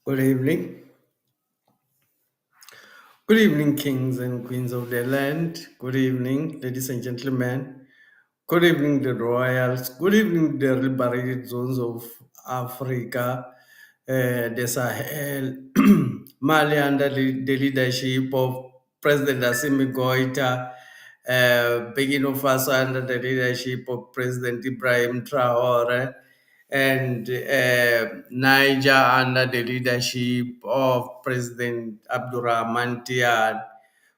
Good evening. Good evening, kings and queens of the land. Good evening, ladies and gentlemen. Good evening, the royals. Good evening, the liberated zones of Africa, the Sahel, Mali under the leadership of President Assimi Goita, Burkina Faso under the leadership of President Ibrahim Traore, and Niger under the leadership of President Abdurrahman Tian.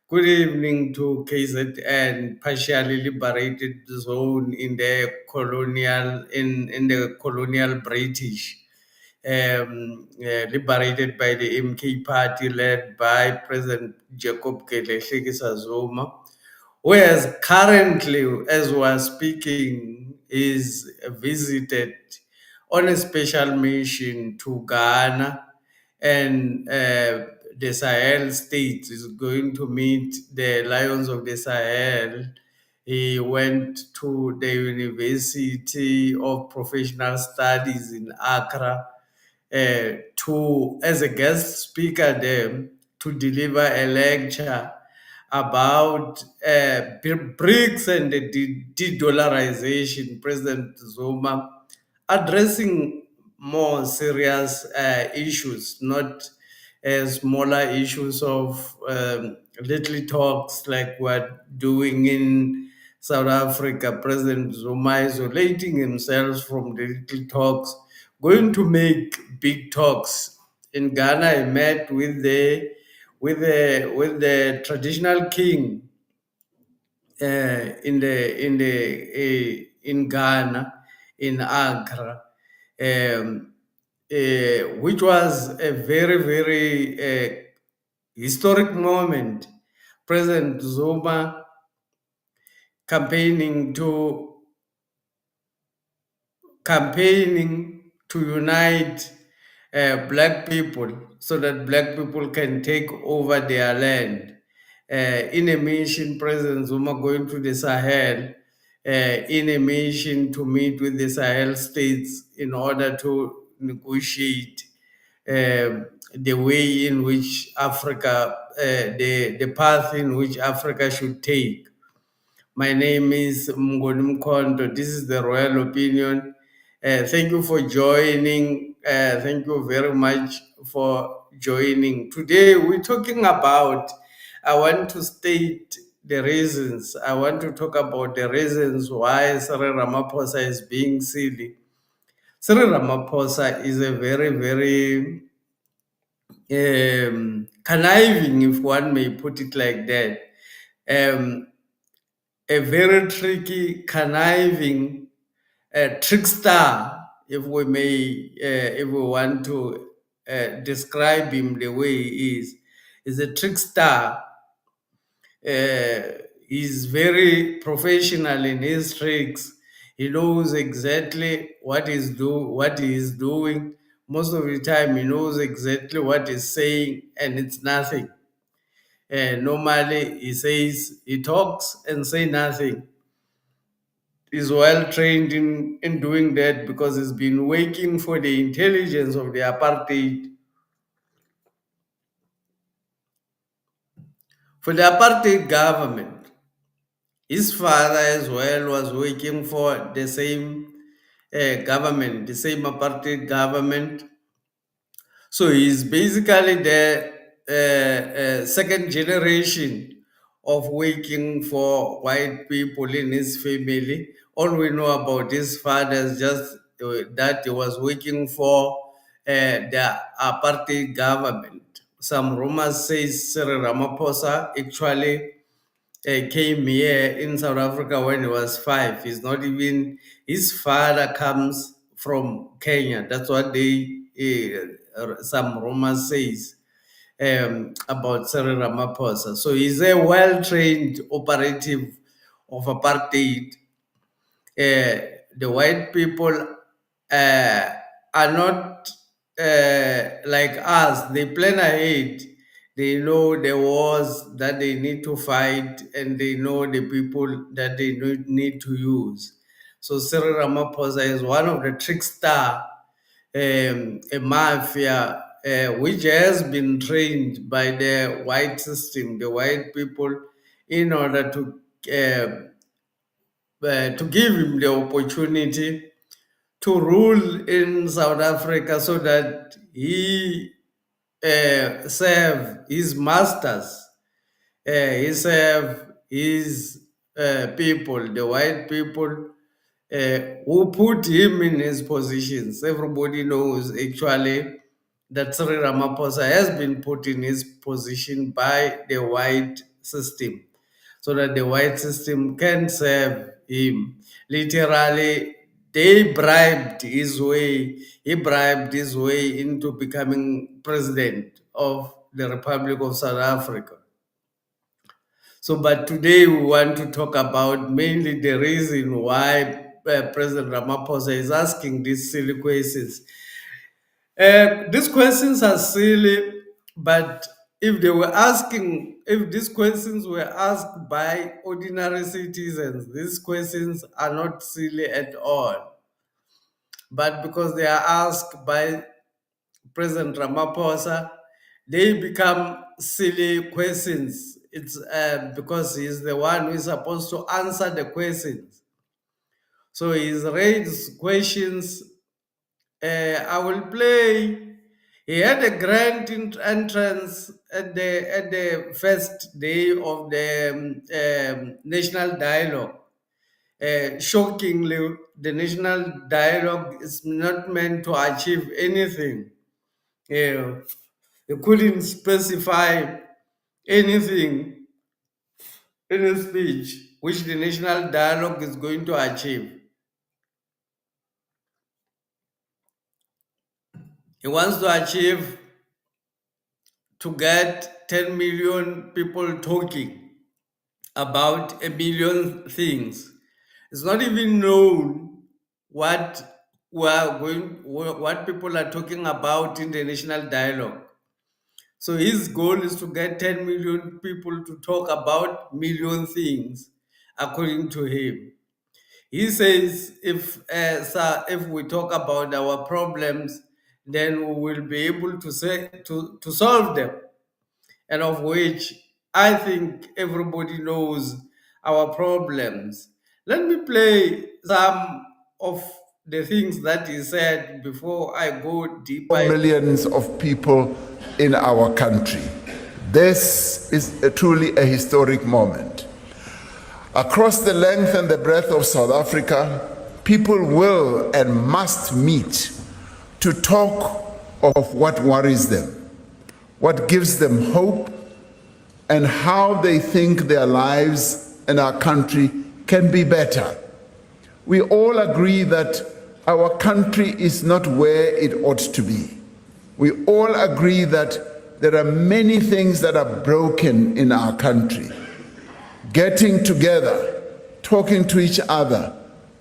Good evening to KZN, partially liberated zone in the colonial British, liberated by the MK party led by President Jacob Geleshikisa Zuma, whereas currently, as we are speaking, is visited on a special mission to Ghana, and the Sahel state is going to meet the Lions of the Sahel. He went to the University of Professional Studies in Accra to as a guest speaker there to deliver a lecture about BRICS and the de-dollarization. President Zuma addressing more serious issues, not smaller issues of little talks like we're doing in South Africa. President Zuma isolating himself from the little talks, going to make big talks. In Ghana, he met with the traditional king in Ghana, in Accra, which was a very historic moment. President Zuma campaigning to unite black people so that black people can take over their land. In a mission, President Zuma going to the Sahel, in a mission to meet with the Sahel states in order to negotiate the way in which Africa, the path in which Africa should take. My name is Mngoni Mkondo. This is the Royal Opinion. Thank you for joining. Thank you very much for joining. Today we're talking about, I want to state the reasons. I want to talk about the reasons why Cyril Ramaphosa is being silly. Cyril Ramaphosa is a very conniving, if one may put it like that. A very tricky, conniving trickster, if we may, if we want to describe him the way he is a trickster. He's very professional in his tricks. He knows exactly what he is doing. Most of the time, he knows exactly what he's saying, and it's nothing. Normally, he talks and say nothing. Is well trained in doing that because he's been working for the intelligence of the apartheid government. His father as well was working for the same government, the same apartheid government. So he's basically the second generation of working for white people in his family. All we know about his father is just that he was working for the apartheid government. Some rumors say Cyril Ramaphosa actually came here in South Africa when he was 5. He's not even, his father comes from Kenya. That's what some rumors says about Cyril Ramaphosa. So he's a well-trained operative of apartheid. The white people are not like us. They plan ahead. They know the wars that they need to fight, and they know the people that they need to use. So Cyril Ramaphosa is one of the trickster, a mafia which has been trained by the white system, the white people, in order to give him the opportunity to rule in South Africa so that he serve his masters, he serve his people, the white people, who put him in his positions. Everybody knows actually that Cyril Ramaphosa has been put in his position by the white system so that the white system can serve him. Literally, he bribed his way into becoming president of the Republic of South Africa. So, but today we want to talk about mainly the reason why President Ramaphosa is asking these silly questions. These questions are silly, but if these questions were asked by ordinary citizens, these questions are not silly at all. But because they are asked by President Ramaphosa, they become silly questions. It's because he's the one who is supposed to answer the questions. So he's raised questions. I will play. He had a grand entrance at the first day of the national dialogue. Shockingly, the national dialogue is not meant to achieve anything. Yeah, you couldn't specify anything in a speech which the national dialogue is going to achieve. He wants to achieve to get 10 million people talking about a billion things. It's not even known what what people are talking about in the national dialogue. So his goal is to get 10 million people to talk about million things, according to him. He says if we talk about our problems, then we will be able to solve them, and of which I think everybody knows our problems. Let me play some of the things that he said before I go deeper. Millions of people in our country. This is truly a historic moment. Across the length and the breadth of South Africa, people will and must meet to talk of what worries them, what gives them hope, and how they think their lives and our country can be better. We all agree that our country is not where it ought to be. We all agree that there are many things that are broken in our country. Getting together, talking to each other,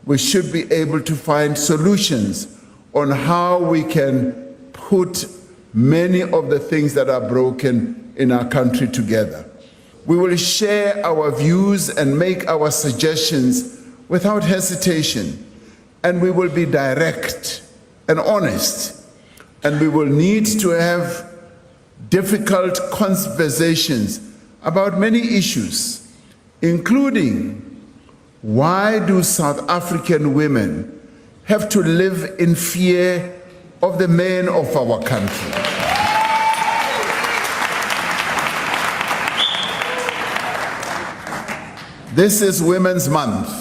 we should be able to find solutions on how we can put many of the things that are broken in our country together. We will share our views and make our suggestions without hesitation, and we will be direct and honest, and we will need to have difficult conversations about many issues, including why do South African women have to live in fear of the men of our country? This is Women's Month.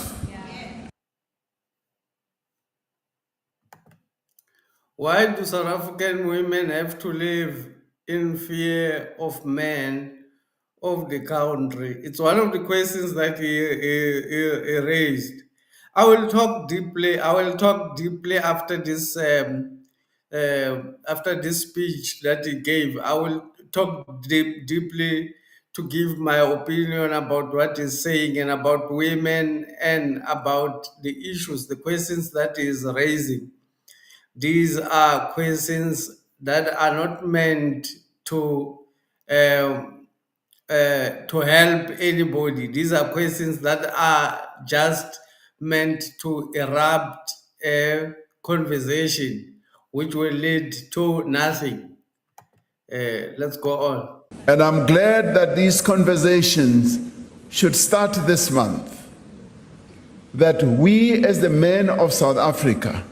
Why do South African women have to live in fear of men of the country? It's one of the questions that he raised. I will talk deeply. I will talk deeply after this speech that he gave. I will talk deeply to give my opinion about what he's saying and about women and about the issues, the questions that he is raising. These are questions that are not meant um, to help anybody. These are questions that are just meant to erupt a conversation which will lead to nothing. Let's go on. And I'm glad that these conversations should start this month. That we, as the men of South Africa,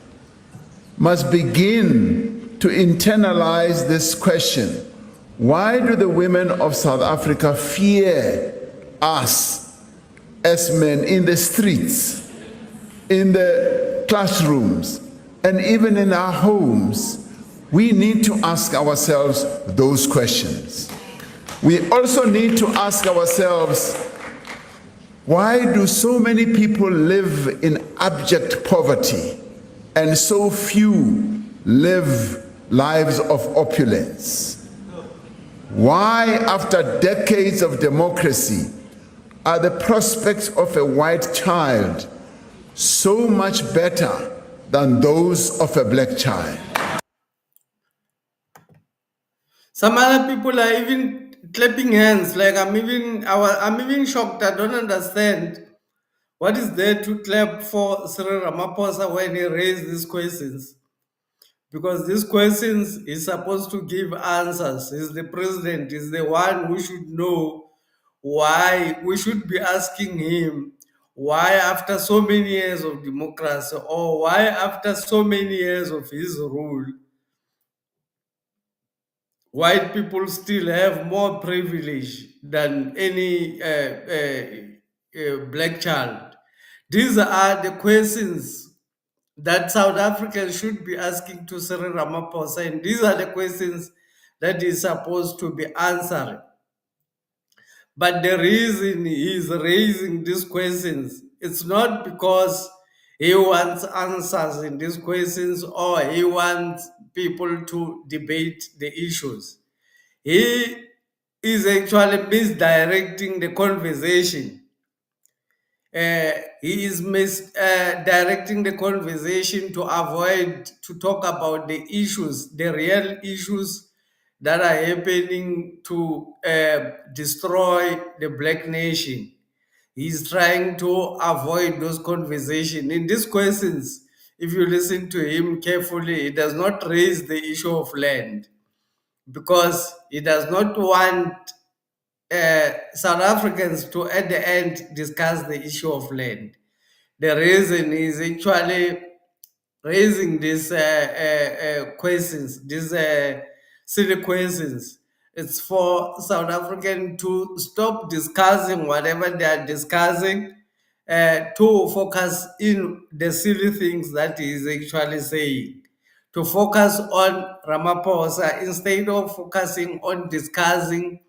must begin to internalize this question. Why do the women of South Africa fear us as men in the streets, in the classrooms, and even in our homes? We need to ask ourselves those questions. We also need to ask ourselves, why do so many people live in abject poverty and so few live lives of opulence? Why, after decades of democracy, are the prospects of a white child so much better than those of a black child? Some other people are even clapping hands. Like I'm even shocked. I don't understand what is there to clap for Cyril Ramaphosa when he raised these questions. Because these questions he's supposed to give answers. He's the president. He's the one who should know why. We should be asking him why, after so many years of democracy, or why after so many years of his rule, white people still have more privilege than any black child. These are the questions that South Africans should be asking to Cyril Ramaphosa, and these are the questions that is supposed to be answered. But the reason he is raising these questions, it's not because he wants answers in these questions or he wants people to debate the issues. He is actually misdirecting the conversation. He is misdirecting the conversation to avoid to talk about the issues, the real issues that are happening to destroy the black nation. He's trying to avoid those conversations. In these questions, if you listen to him carefully, he does not raise the issue of land because he does not want South Africans to, at the end, discuss the issue of land. The reason is actually raising these questions, these silly questions. It's for South African to stop discussing whatever they are discussing, to focus in the silly things that he is actually saying. To focus on Ramaphosa instead of focusing on discussing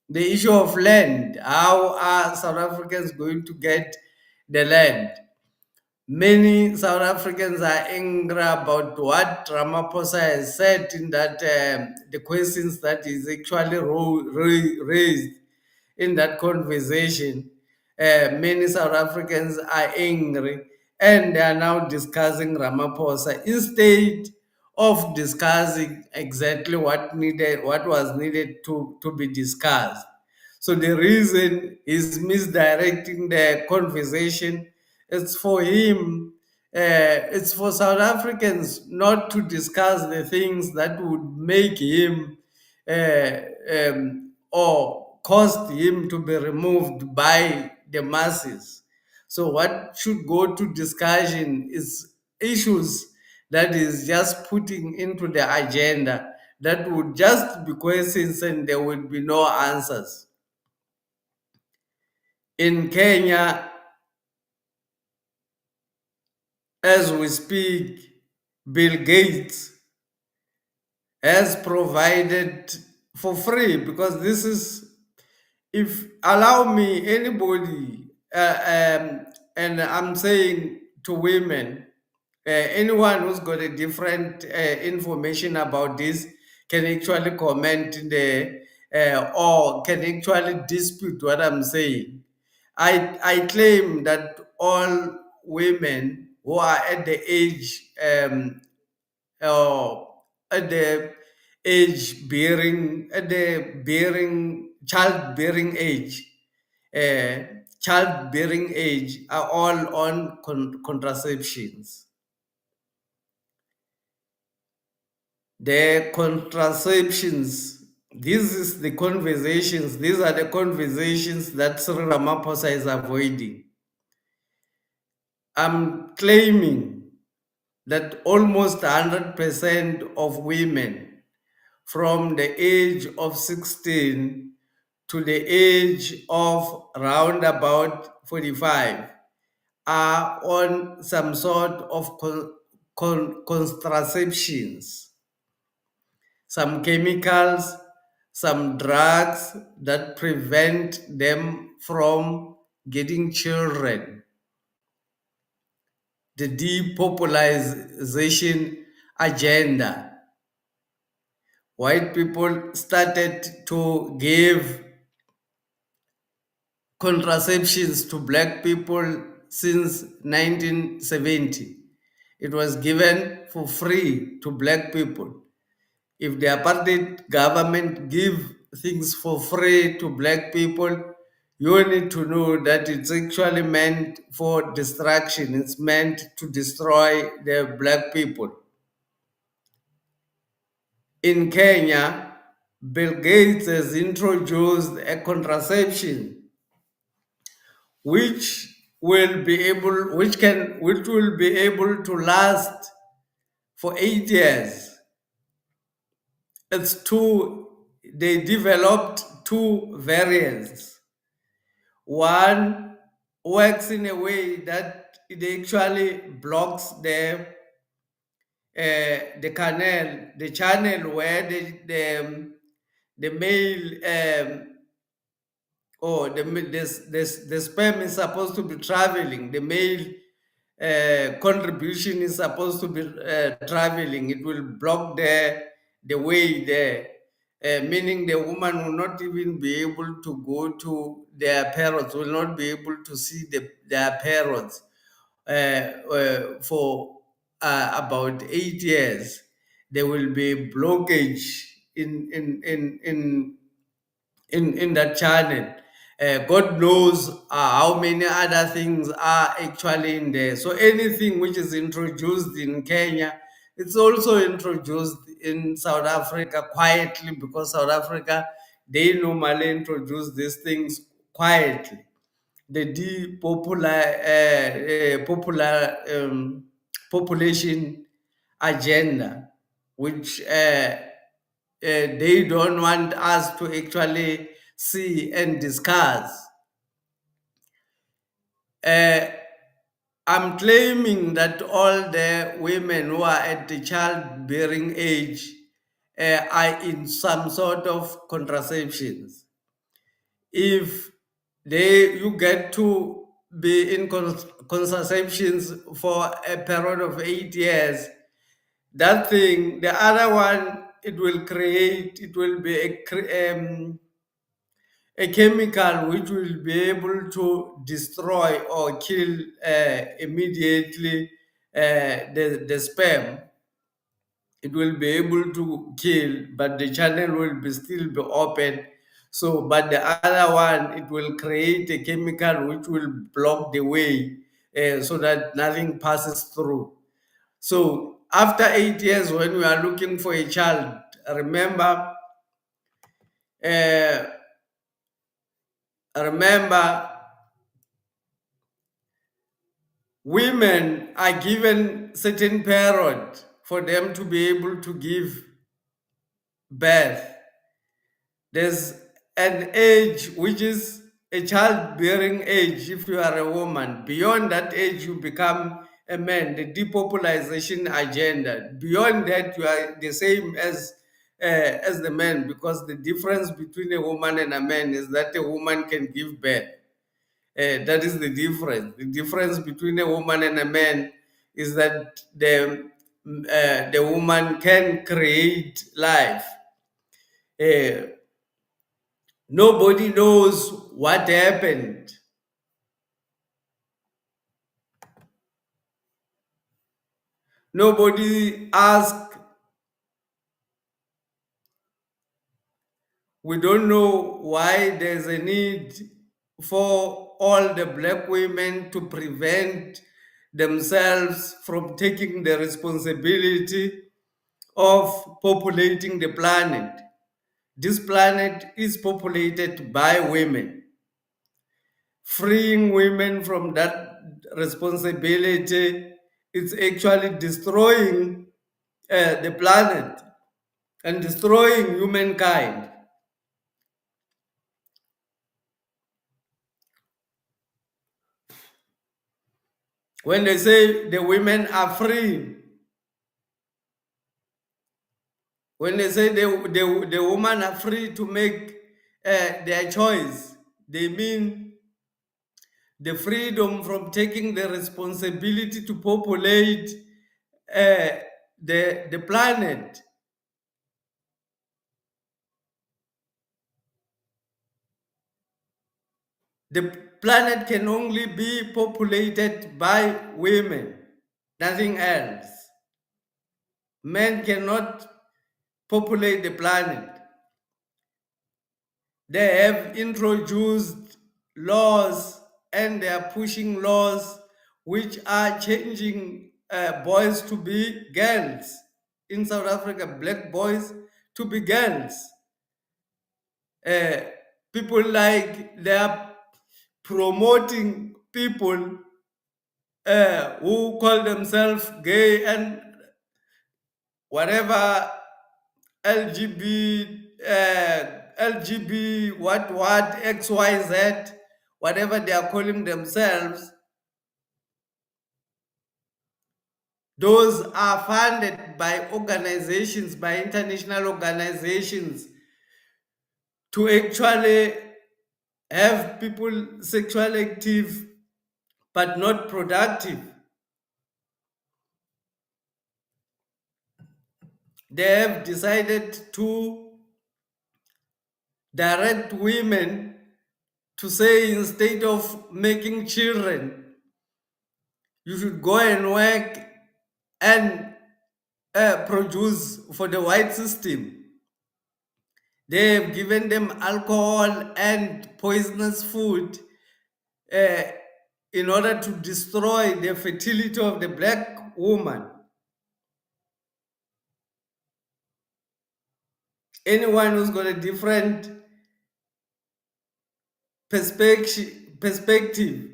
the issue of land. How are South Africans going to get the land? Many South Africans are angry about what Ramaphosa has said in that the questions that is actually raised in that conversation. Many South Africans are angry and they are now discussing Ramaphosa instead of discussing exactly what was needed to be discussed. So the reason is misdirecting the conversation. It's for him, it's for South Africans not to discuss the things that would make him or cause him to be removed by the masses. So what should go to discussion is issues that is just putting into the agenda that would just be questions and there would be no answers. In Kenya, as we speak, Bill Gates has provided for free because this is, if allow me, anybody, and I'm saying to women, anyone who's got a different information about this can actually comment in the or can actually dispute what I'm saying. I claim that all women who are at the age uh, at the childbearing age, childbearing age are all on contraceptions. The contraceptions These are the conversations that Sri Ramaphosa is avoiding. I'm claiming that almost 100% of women from the age of 16 to the age of round about 45 are on some sort of contraceptions, some chemicals, some drugs that prevent them from getting children. The depopulation agenda. White people started to give contraceptions to black people since 1970. It was given for free to black people. If the apartheid government give things for free to black people, you need to know that it's actually meant for destruction. It's meant to destroy the black people. In Kenya, Bill Gates has introduced a contraception which will be able to last for 8 years. It's two They developed two variants. One works in a way that it actually blocks the canal, the channel where the male the sperm is supposed to be traveling. The male contribution is supposed to be traveling. It will block the way there, meaning the woman will not even be able to go to their parents, will not be able to see their parents for about 8 years. There will be blockage in that channel. God knows how many other things are actually in there. So anything which is introduced in Kenya, it's also introduced in South Africa quietly, because South Africa, they normally introduce these things quietly. The population agenda, which they don't want us to actually see and discuss. Uh, I'm claiming that all the women who are at the childbearing age are in some sort of contraceptions. If you get to be in contraceptions for a period of 8 years, that thing, the other one, it will be a chemical which will be able to destroy or kill immediately the sperm. It will be able to kill, but the channel will still be open. So, but the other one, it will create a chemical which will block the way, so that nothing passes through. So, after 8 years, when we are looking for a child, remember, uh, remember, women are given certain period for them to be able to give birth. There's an age which is a childbearing age if you are a woman. Beyond that age, you become a man, the depopulation agenda. Beyond that, you are the same as the man, because the difference between a woman and a man is that a woman can give birth. That is the difference. The difference between a woman and a man is that the woman can create life. Uh, Nobody knows what happened. Nobody asked. We don't know why there's a need for all the black women to prevent themselves from taking the responsibility of populating the planet. this planet is populated by women. Freeing women from that responsibility is actually destroying the planet and destroying humankind. When they say the women are free, when they say the women are free to make their choice, they mean the freedom from taking the responsibility to populate uh, the planet. The planet can only be populated by women, nothing else. Men cannot populate the planet. They have introduced laws and they are pushing laws which are changing boys to be girls. In South Africa, black boys to be girls. Uh, People like they are promoting people who call themselves gay and whatever LGB, what, XYZ, whatever they are calling themselves, those are funded by organizations, by international organizations, to actually have people sexually active but not productive. They have decided to direct women to say, instead of making children, you should go and work and produce for the white system. They have given them alcohol and poisonous food uh, in order to destroy the fertility of the black woman. Anyone who's got a different perspective,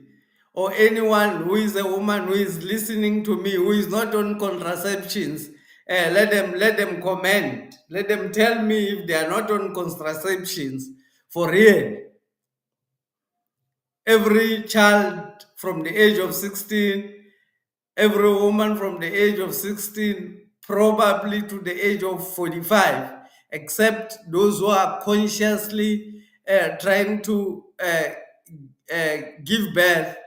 or anyone who is a woman who is listening to me who is not on contraceptions, let them comment. Let them tell me if they are not on contraceptions for real. Every child from the age of 16, every woman from the age of 16, probably to the age of 45, except those who are consciously trying to give birth.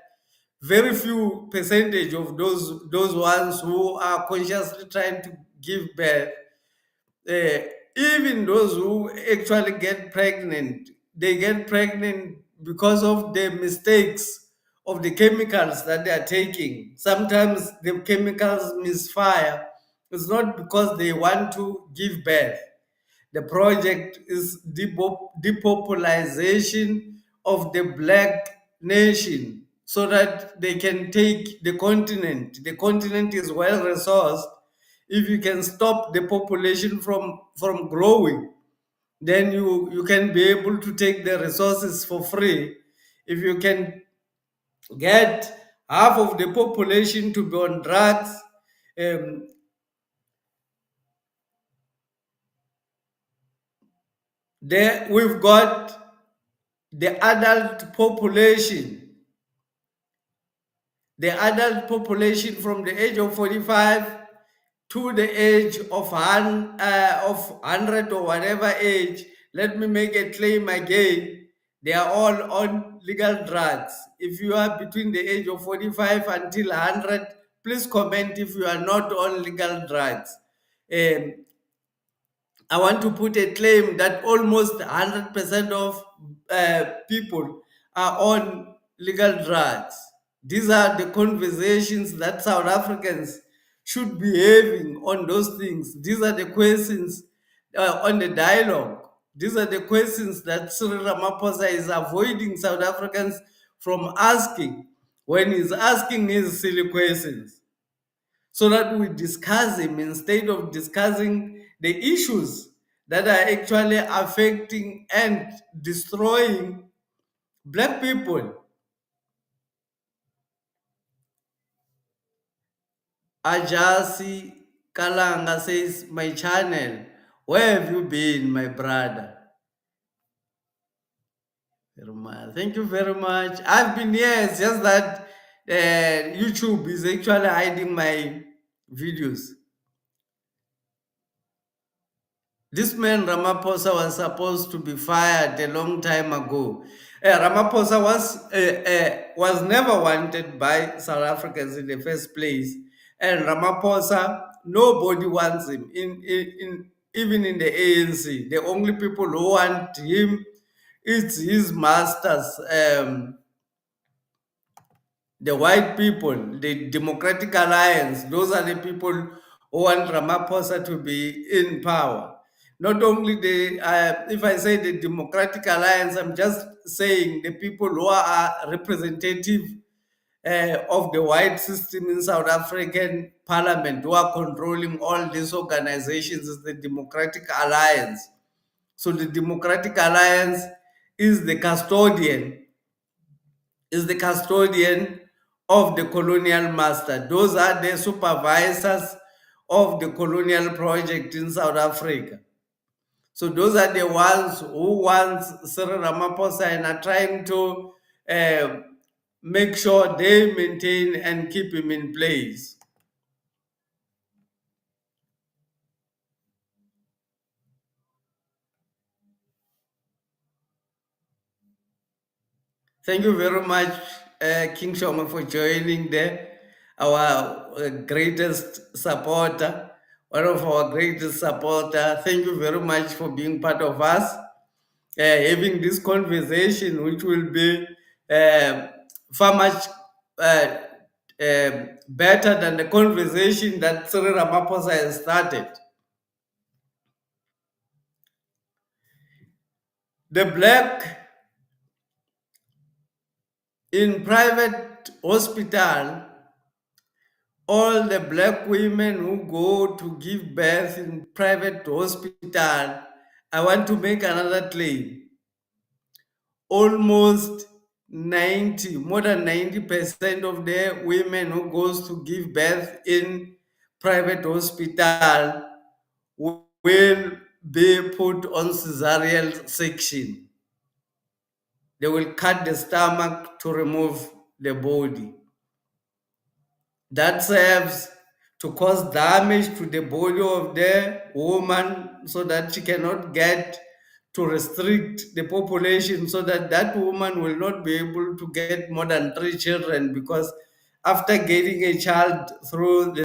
Very few percentage of those ones who are consciously trying to give birth, uh, even those who actually get pregnant, they get pregnant because of the mistakes of the chemicals that they are taking. Sometimes the chemicals misfire. It's not because they want to give birth. The project is depopulation of the black nation so that they can take the continent. The continent is well resourced. If you can stop the population from growing, then you can be able to take the resources for free. If you can get half of the population to be on drugs, um, there we've got the adult population. The adult population from the age of 45 to the age of 100 or whatever age, let me make a claim again, they are all on legal drugs. If you are between the age of 45 until 100, please comment if you are not on legal drugs. Um, I want to put a claim that almost 100% of people are on legal drugs. These are the conversations that South Africans should be having on those things. These are the questions on the dialogue. These are the questions that Cyril Ramaphosa is avoiding South Africans from asking when he's asking his silly questions, so that we discuss him instead of discussing the issues that are actually affecting and destroying black people. Ajasi Kalanga says, my channel, where have you been, my brother? Thank you very much. I've been here, it's just that YouTube is actually hiding my videos. This man Ramaphosa was supposed to be fired a long time ago. Ramaphosa was never wanted by South Africans in the first place, and Ramaphosa, nobody wants him. In even in the ANC, the only people who want him is his masters. The white people, the Democratic Alliance, those are the people who want Ramaphosa to be in power. Not only if I say the Democratic Alliance, I'm just saying the people who are representative of the white system in South African Parliament, who are controlling all these organizations, is the Democratic Alliance. So the Democratic Alliance is the custodian of the colonial master. Those are the supervisors of the colonial project in South Africa. So those are the ones who want Cyril Ramaphosa and are trying to uh, make sure they maintain and keep him in place. Thank you very much, King Shoma, for joining there. Our greatest supporter, one of our greatest supporter. Thank you very much for being part of us, having this conversation, which will be uh, far much uh, better than the conversation that Cyril Ramaphosa has started. The black in private hospital, all the black women who go to give birth in private hospital, I want to make another claim. Almost 90, more than 90% of the women who goes to give birth in private hospital will be put on cesarean section. They will cut the stomach to remove the body. That serves to cause damage to the body of the woman so that she cannot get to restrict the population so that that woman will not be able to get more than 3 children, because after getting a child through the